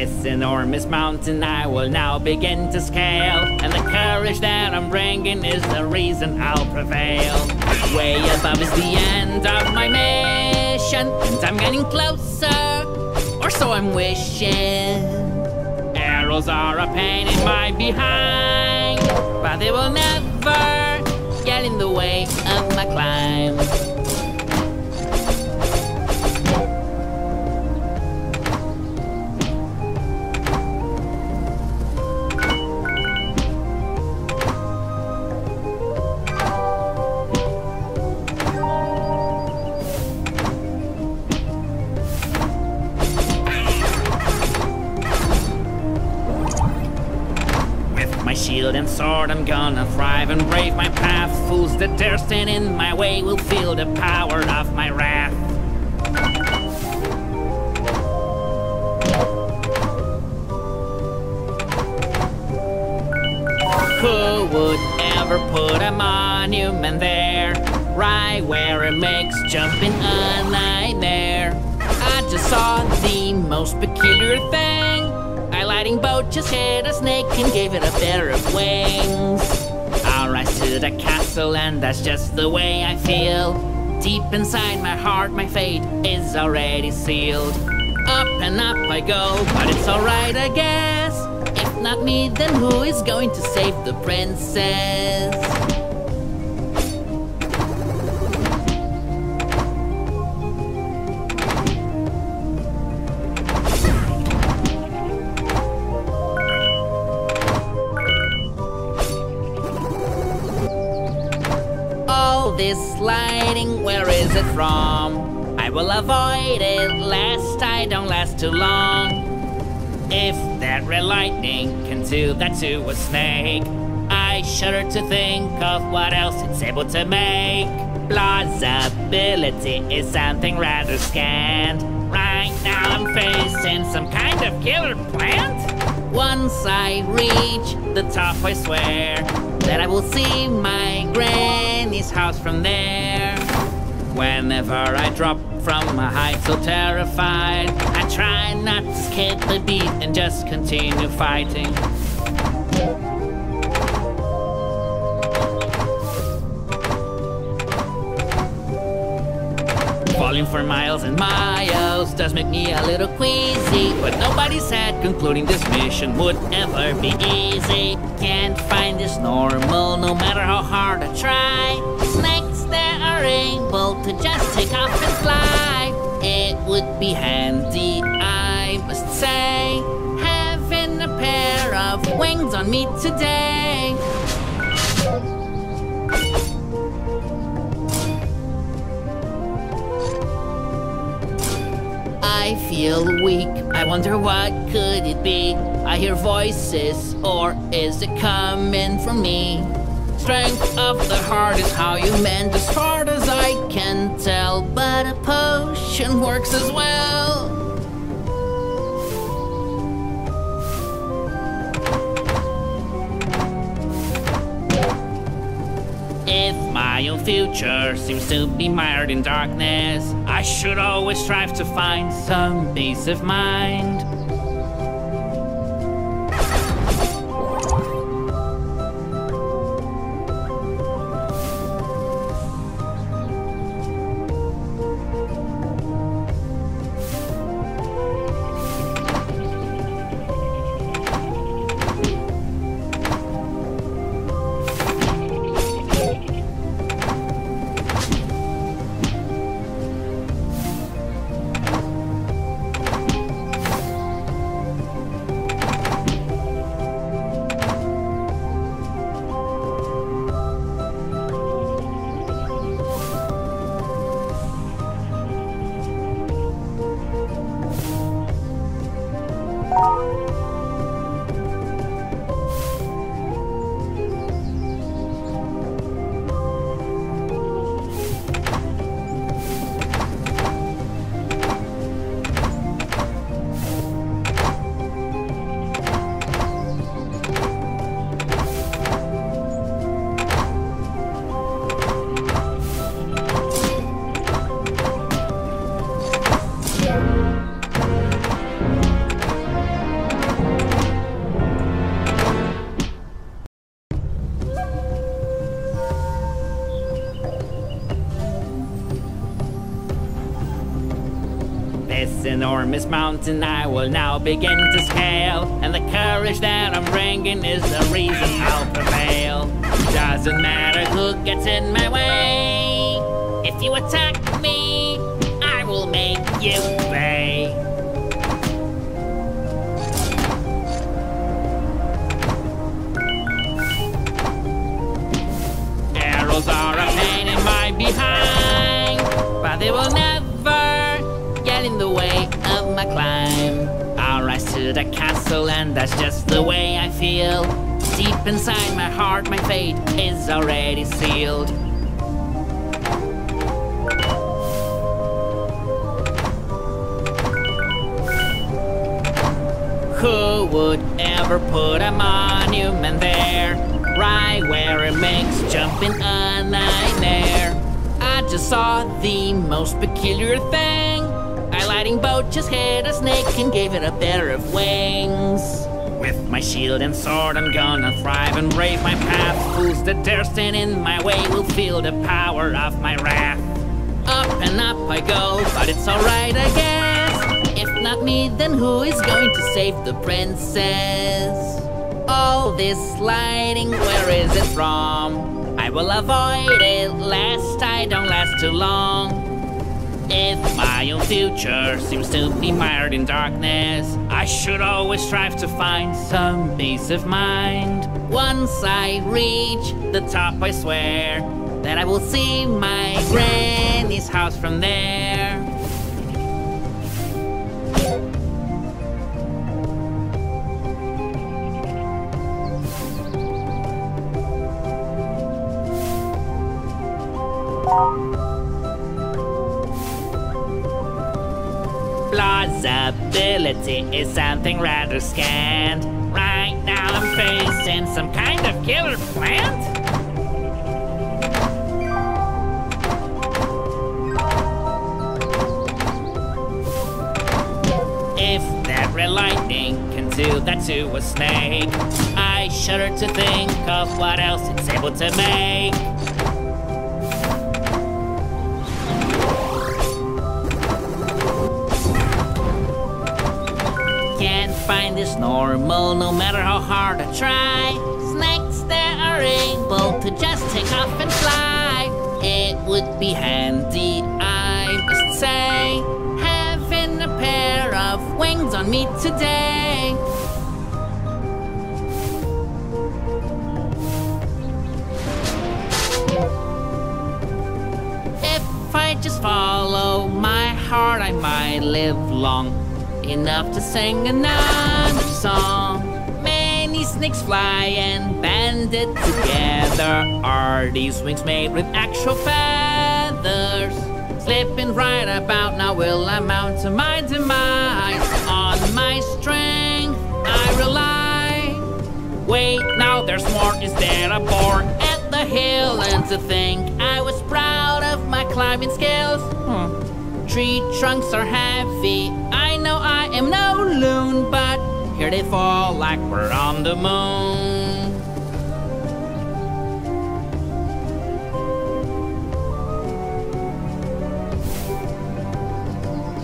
this enormous mountain I will now begin to scale. And the courage that I'm bringing is the reason I'll prevail. Way above is the end of my mission, and I'm getting closer, or so I'm wishing. Arrows are a pain in my behind, but they will never get in the way of my climb. Shield and sword, I'm gonna thrive and brave my path. Fools that dare stand in my way will feel the power of my wrath. Who would ever put a monument there, right where it makes jumping a nightmare? I just saw the most peculiar thing. A lightning bolt just hit a snake and gave it a pair of wings. I'll rise to the castle, and that's just the way I feel. Deep inside my heart, my fate is already sealed. Up and up I go, but it's alright I guess. If not me, then who is going to save the princess? This lighting, where is it from? I will avoid it lest I don't last too long. If that red lightning can do that to a snake, I shudder to think of what else it's able to make. Plausibility is something rather scant. Right now I'm facing some kind of killer plant. Once I reach the top, I swear that I will see my granny's house from there. Whenever I drop from a height so terrified, I try not to skip the beat and just continue fighting. Falling for miles and miles does make me a little queasy, but nobody said concluding this mission would ever be easy. Can't find this normal, no matter how hard I try. Snakes that are able to just take off and fly. It would be handy, I must say, having a pair of wings on me today. I feel weak, I wonder what could it be? I hear voices, or is it coming from me? Strength of the heart is how you mend, as far as I can tell, but a potion works as well. If my own future seems to be mired in darkness, I should always strive to find some peace of mind. This enormous mountain I will now begin to scale, and the courage that I'm bringing is the reason I'll prevail. Doesn't matter who gets in my way. If you attack me, I will make you pay. Arrows are a pain in my behind, but they will never get in the way of my climb. I'll rise to the castle, and that's just the way I feel. Deep inside my heart, my fate is already sealed. Who would ever put a monument there, right where it makes jumping a nightmare? I just saw the most peculiar thing. A lightning bolt just hit a snake and gave it a pair of wings. With my shield and sword, I'm gonna thrive and brave my path. Fools that dare stand in my way will feel the power of my wrath. Up and up I go, but it's alright I guess. If not me, then who is going to save the princess? All this lighting, where is it from? I will avoid it, lest I don't last too long. If my own future seems to be mired in darkness, I should always strive to find some peace of mind. Once I reach the top, I swear that I will see my granny's house from there. Plausibility is something rather scant. Right now I'm facing some kind of killer plant? If that red lightning can do that to a snake, I shudder to think of what else it's able to make. Can't find this normal, no matter how hard I try. Snakes that are able to just take off and fly. It would be handy, I must say, having a pair of wings on me today. If I just follow my heart, I might live long enough to sing another song. Many snakes fly and banded together. Are these wings made with actual feathers? Slipping right about now will amount to my demise. On my strength I rely. Wait, now there's more. Is there a board at the hill? And to think I was proud of my climbing skills. Tree trunks are heavy, I know I am no loon, but here they fall like we're on the moon.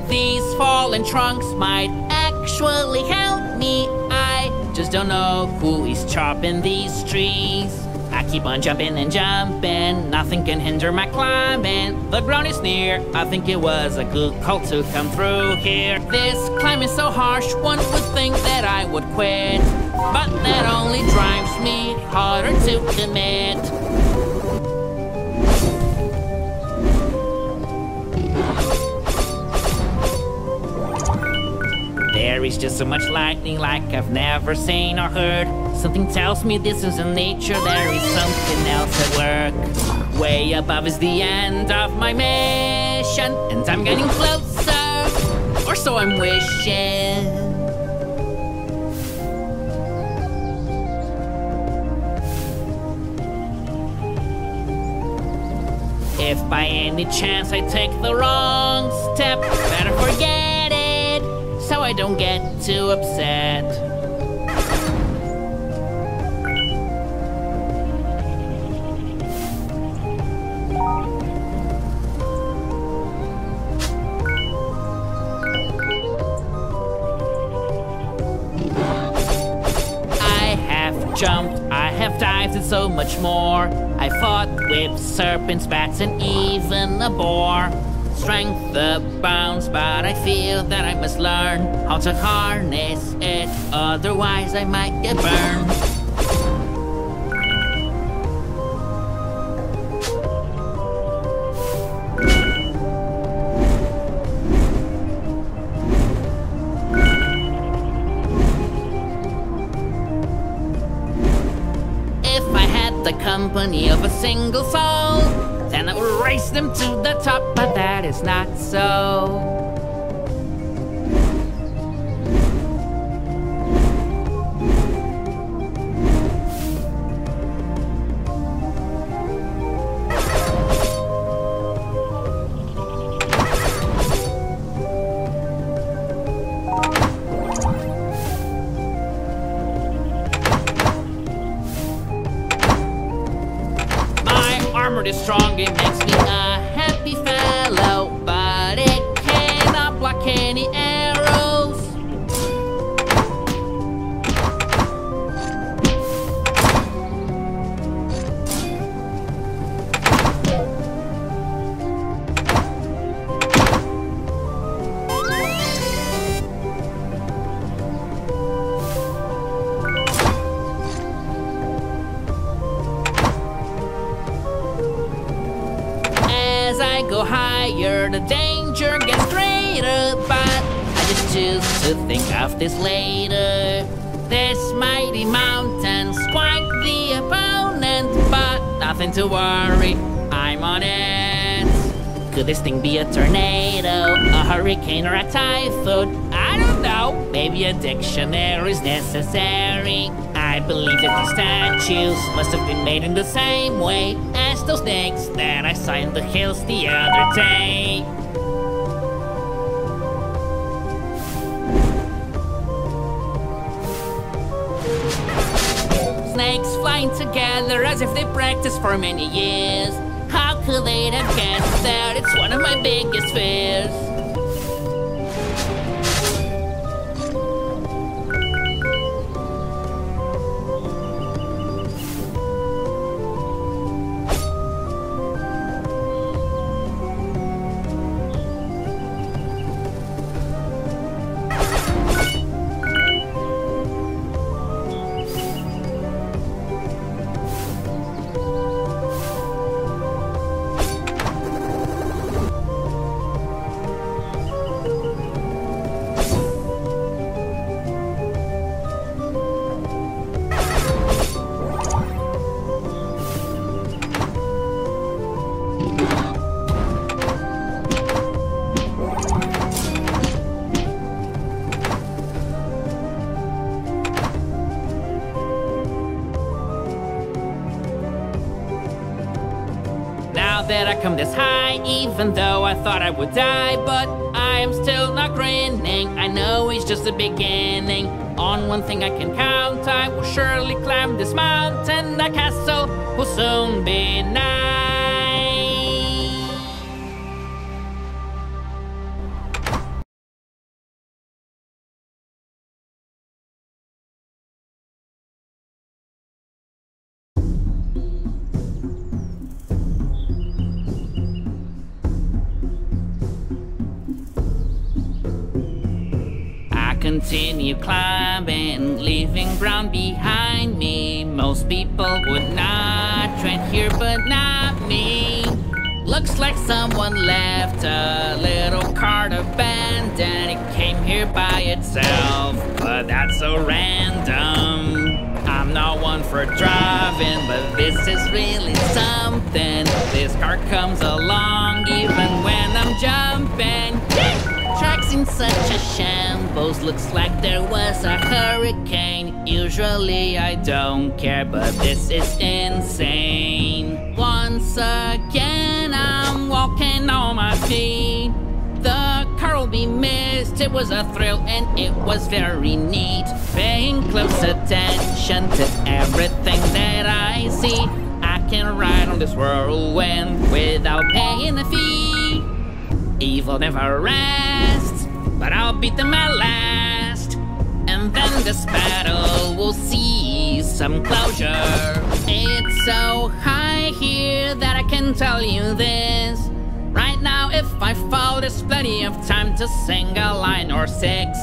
These fallen trunks might actually help me. I just don't know who is chopping these trees. I keep on jumping and jumping, nothing can hinder my climbing. The ground is near, I think it was a good call to come through here. This climb is so harsh, one would think that I would quit, but that only drives me harder to commit. There is just so much lightning like I've never seen or heard. Something tells me this isn't nature, there is something else at work. Way above is the end of my mission, and I'm getting closer, or so I'm wishing. If by any chance I take the wrong step, better forget it, so I don't get too upset. expected so much more. I fought with serpents, bats, and even a boar. Strength abounds, but I feel that I must learn how to harness it, otherwise I might get burned. The company of a single soul, then I will race them to the top, but that is not so. Armor is strong, it makes me a happy fellow, but it cannot block any arrows. As I go higher, the danger gets greater, but I just choose to think of this later. This mighty mountain's quite the opponent, but nothing to worry, I'm on it. Could this thing be a tornado, a hurricane, or a typhoon? I don't know, maybe a dictionary's necessary. I believe that these statues must have been made in the same way as those snakes that I saw in the hills the other day. Snakes flying together as if they practiced for many years. How could they have guessed that? It's one of my biggest fears. Now that I come this high, even though I thought I would die, but I am still not grinning. I know it's just the beginning. On one thing I can count, I will surely climb this mountain. The castle will soon be nice. Continue climbing, leaving ground behind me. Most people would not tread here, but not me. Looks like someone left a little cart abandoned. It came here by itself, but that's so random. I'm not one for driving, but this is really something. This car comes along even when I'm jumping. Tracks in such a shambles, looks like there was a hurricane. Usually I don't care, but this is insane. Once again I'm walking on my feet. The car will be missed, it was a thrill and it was very neat. Paying close attention to everything that I see. I can ride on this whirlwind without paying a fee. Evil never rests, but I'll beat them at last. And and then this battle will see some closure. It's so high here that I can tell you this. Right now if I fall, there's plenty of time to sing a line or six.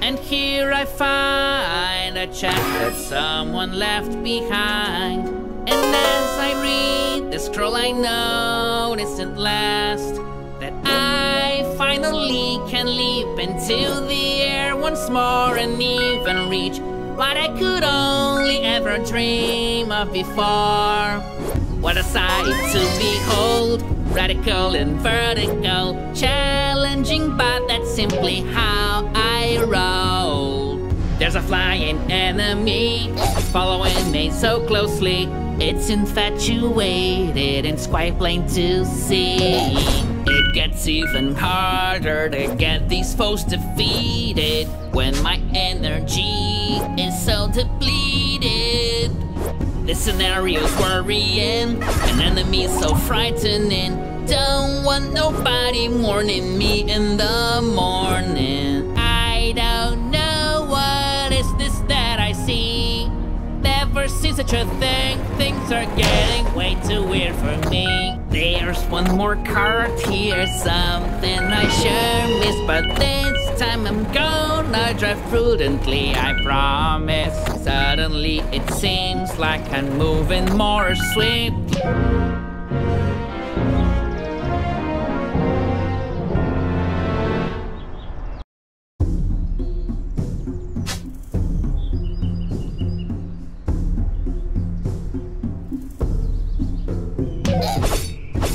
And here I find a check that someone left behind. And as I read the scroll, I notice at last that I finally can leap into the air once more and even reach what I could only ever dream of before. What a sight to behold, radical and vertical, challenging, but that's simply how I roll. There's a flying enemy following me so closely, it's infatuated and it's quite plain to see. It gets even harder to get these foes defeated when my energy is so depleted. This scenario's worrying, an enemy so frightening. Don't want nobody warning me in the morning. I don't know what is this that I see. Never seen such a thing, things are getting way too weird for me. There's one more card here, something I sure missed, but this time I'm gonna drive prudently, I promise. Suddenly it seems like I'm moving more swiftly.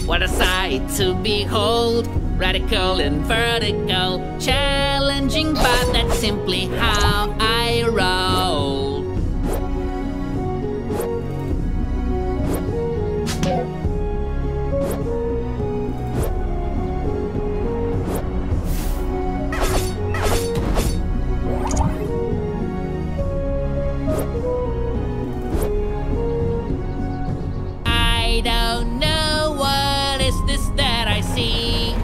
What a sight to behold, radical and vertical, challenging, but that's simply how I roll. I don't know what is this that I see.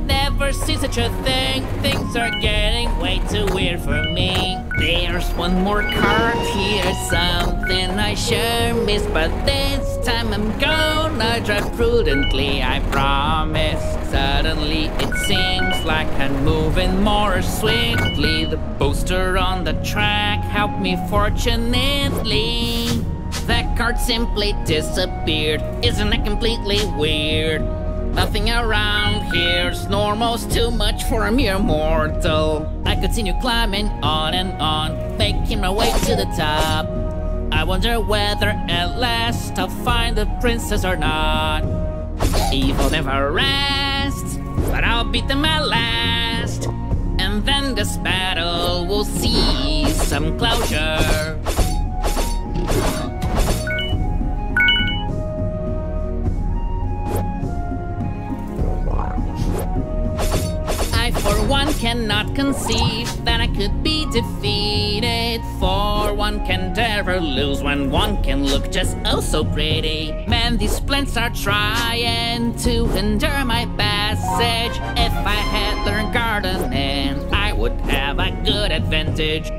Never seen such a thing, things are getting way too weird for me. There's one more card here, something I sure missed, but this time I'm gonna drive prudently, I promise. Suddenly it seems like I'm moving more swiftly. The poster on the track helped me fortunately. That card simply disappeared, isn't it completely weird? Nothing around here's normal's too much for a mere mortal. I continue climbing on and on, making my way to the top. I wonder whether at last I'll find the princess or not. Evil never rests, but I'll beat them at last. And then this battle will see some closure. For one cannot conceive that I could be defeated. For one can never lose when one can look just oh so pretty. Man, these plants are trying to hinder my passage. If I had learned gardening, I would have a good advantage.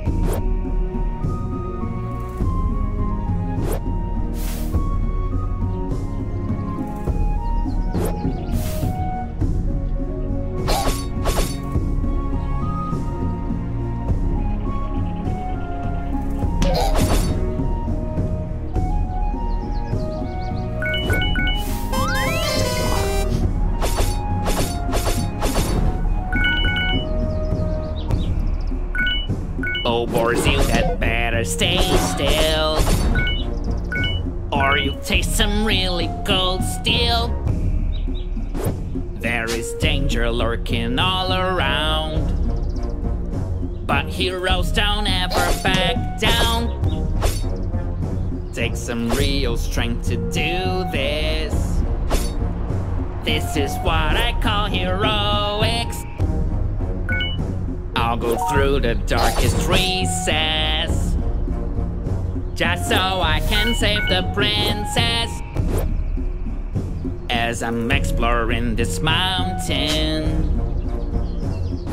Oh, Boris, you had better stay still, or you taste some really cold steel. There is danger lurking all around, but heroes don't ever back down. Takes some real strength to do this. This is what I call heroics. I'll go through the darkest recess just so I can save the princess. As I'm exploring this mountain,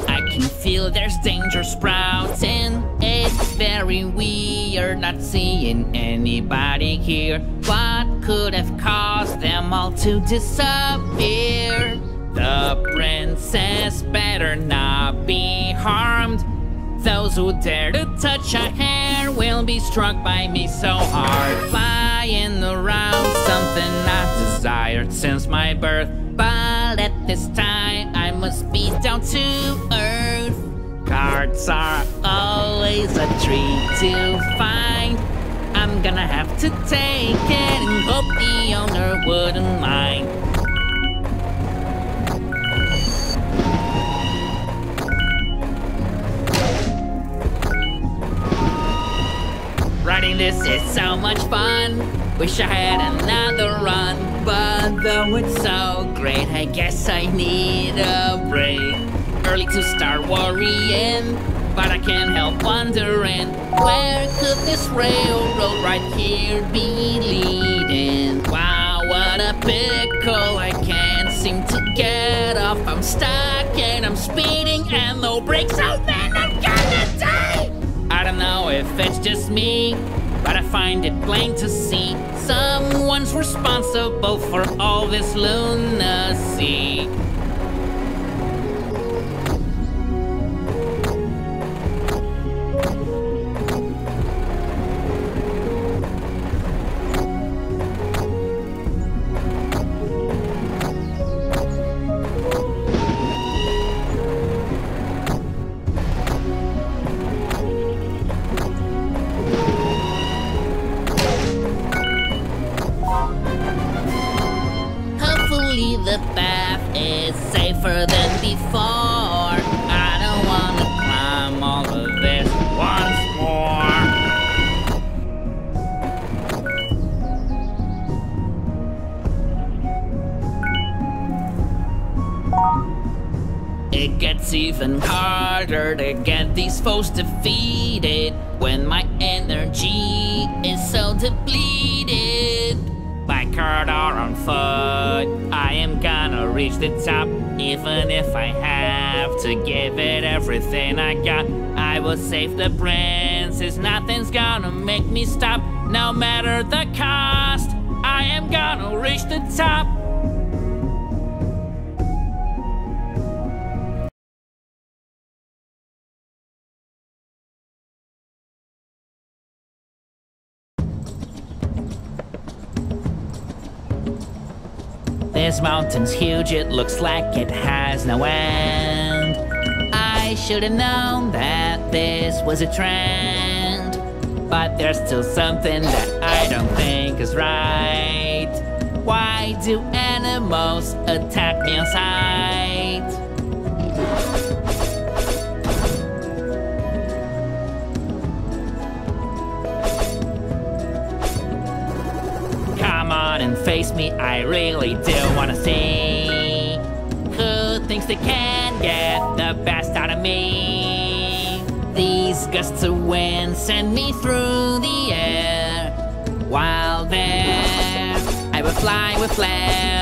I can feel there's danger sprouting. It It's very weird not seeing anybody here. What could have caused them all to disappear? The princess better not be harmed. Those who dare to touch her hair will be struck by me so hard. Flying around, something I've desired since my birth. But at this time, I must be down to earth. Cards are always a treat to find. I'm gonna have to take it and hope the owner wouldn't mind. Writing this is so much fun. Wish I had another run, but though it's so great, I guess I need a break. Early to start worrying, but I can't help wondering, where could this railroad right here be leading? Wow, what a pickle, I can't seem to get off. I'm stuck and I'm speeding and no brakes, oh man, I'm gonna die! I don't know if it's just me, but I find it plain to see someone's responsible for all this lunacy. The path is safer than before. I don't want to climb all of this once more. It gets even harder to get these foes defeated when my energy is so depleted. By cart or on foot, I am gonna reach the top. Even if I have to give it everything I got, I will save the princess. Nothing's gonna make me stop. No matter the cost, I am gonna reach the top. This mountain's huge, it looks like it has no end. I should have known that this was a trend. But there's still something that I don't think is right. Why do animals attack me on sight? Come on and face me, I really do wanna see who thinks they can get the best out of me. These gusts of wind send me through the air. While there, I will fly with flair.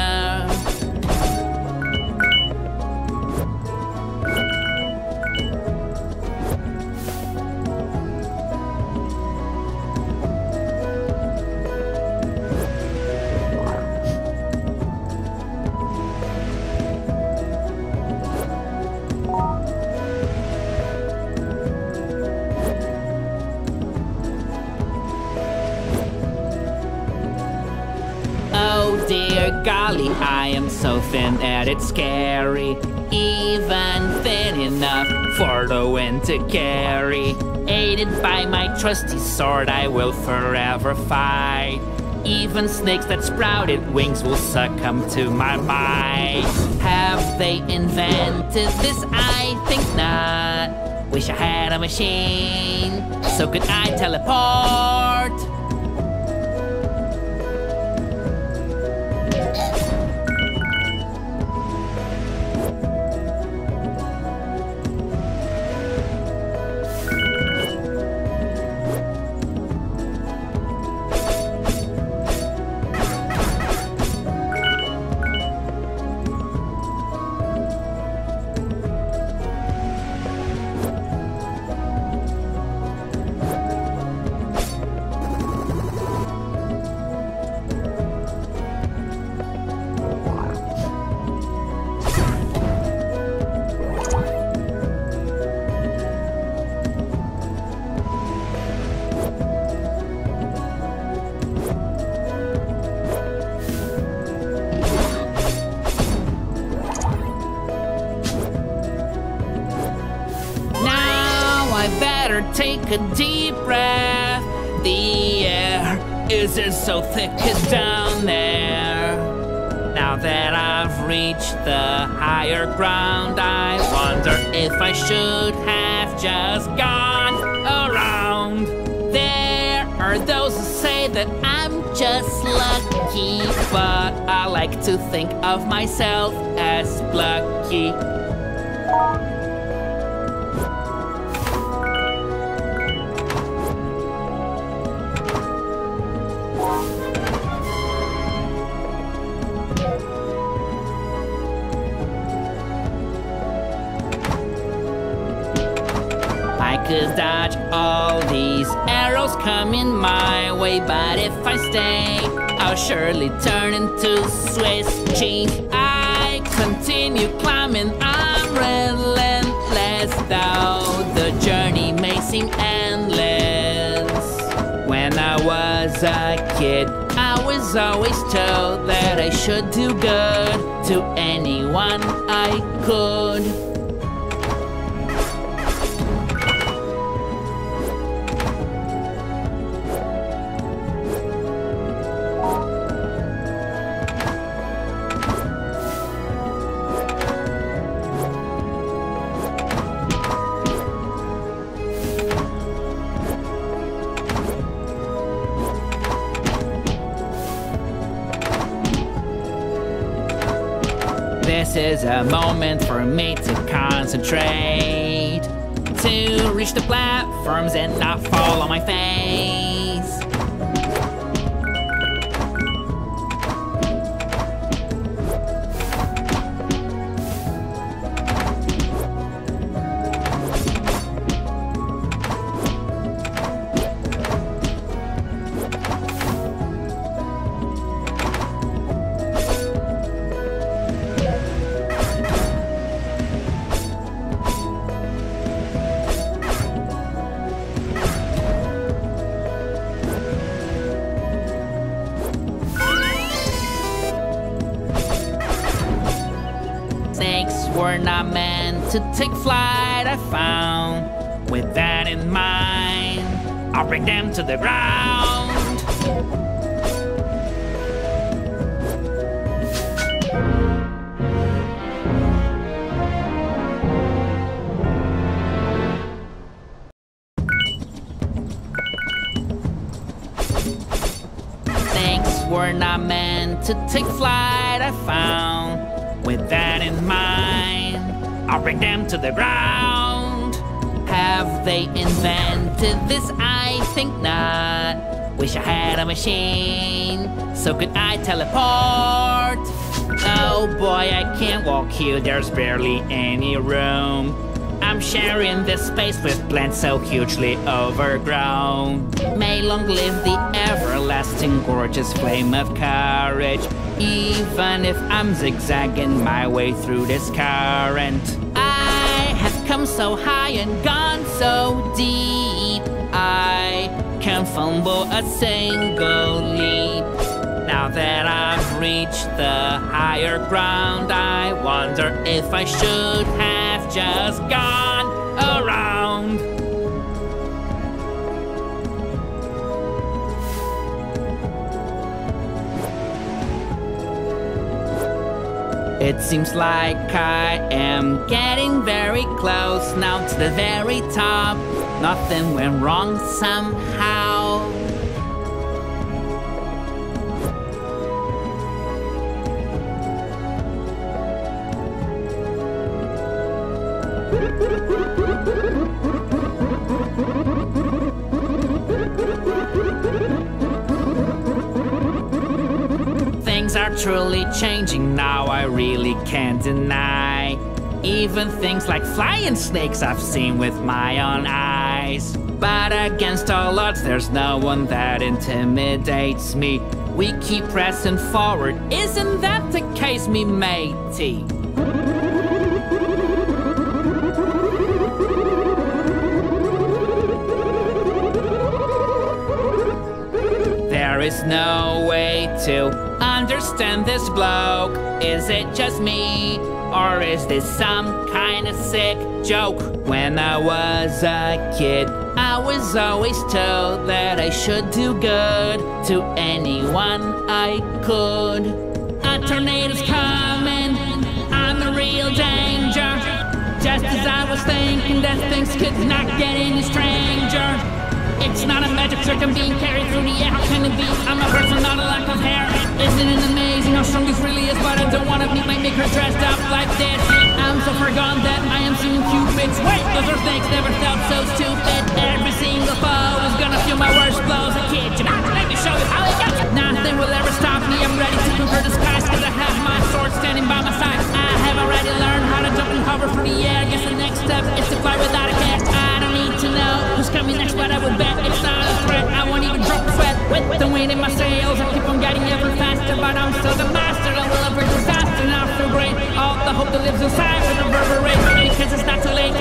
Dear golly, I am so thin that it's scary. Even thin enough for the wind to carry. Aided by my trusty sword, I will forever fight. Even snakes that sprouted wings will succumb to my might. Have they invented this? I think not. Wish I had a machine, so could I teleport? Master, take a deep breath. The air isn't so thick, it's down there. Now that I've reached the higher ground, I wonder if I should have just gone around. There are those who say that I'm just lucky, but I like to think of myself as plucky. I could dodge all these arrows coming my way, but if I stay, I'll surely turn into Swiss cheese. I continue climbing, I'm relentless, though the journey may seem endless. When I was a kid, I was always told that I should do good to anyone I could. This is a moment for me to concentrate, to reach the platforms and not fall on my face. Were not meant to take flight, I found. With that in mind, I'll bring them to the ground. Things were not meant to take flight, I found. With that in mind, I'll bring them to the ground. Have they invented this? I think not. Wish I had a machine, so could I teleport? Oh boy, I can't walk here, there's barely any room. I'm sharing this space with plants so hugely overgrown. May long live the everlasting gorgeous flame of courage, even if I'm zigzagging my way through this current. I have come so high and gone so deep, I can't fumble a single leap. Now that I've reached the higher ground, I wonder if I should have just gone around. It seems like I am getting very close now to the very top. Nothing went wrong somehow. Things are truly changing now, I really can't deny. Even things like flying snakes I've seen with my own eyes. But against all odds, there's no one that intimidates me. We keep pressing forward, isn't that the case, me matey? There is no way to understand this bloke. Is it just me? Or is this some kind of sick joke? When I was a kid, I was always told that I should do good to anyone I could. A tornado's coming, I'm a real danger. Just as I was thinking that things could not get any stranger. It's not a magic trick, I'm being carried through the air. How can it be? I'm a person, not a lack of hair. Isn't it amazing how strong this really is? But I don't wanna meet my maker dressed up like this. I'm so far gone that I am seeing cupids. Wait, those are things never felt so stupid. Every single foe is gonna feel my worst blows. I kid you not, let me show you how it goes. Nothing will ever stop me, I'm ready to conquer the skies. Cause I have my sword standing by my side. I have already learned how to jump and hover through the air. Guess the next step is to fly without a care. I don't need to know who's coming next, but I would bet it's not a threat. I won't even drop a sweat. With the wind in my sails, I keep on getting ever faster. But I'm still the master, I will ever disaster. Now I feel great, all the hope that lives inside will reverberate. Because it's not too late.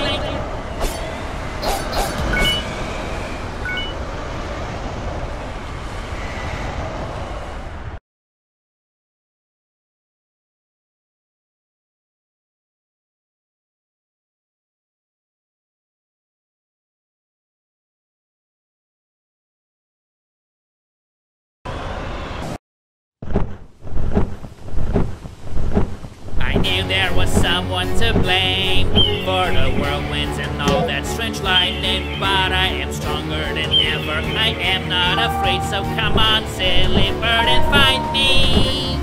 I knew there was someone to blame for the whirlwinds and all that strange lightning. But I am stronger than ever, I am not afraid. So come on, silly bird, and fight me.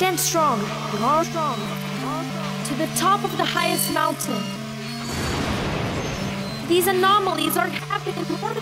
Stand strong. To the top of the highest mountain. These anomalies are happening more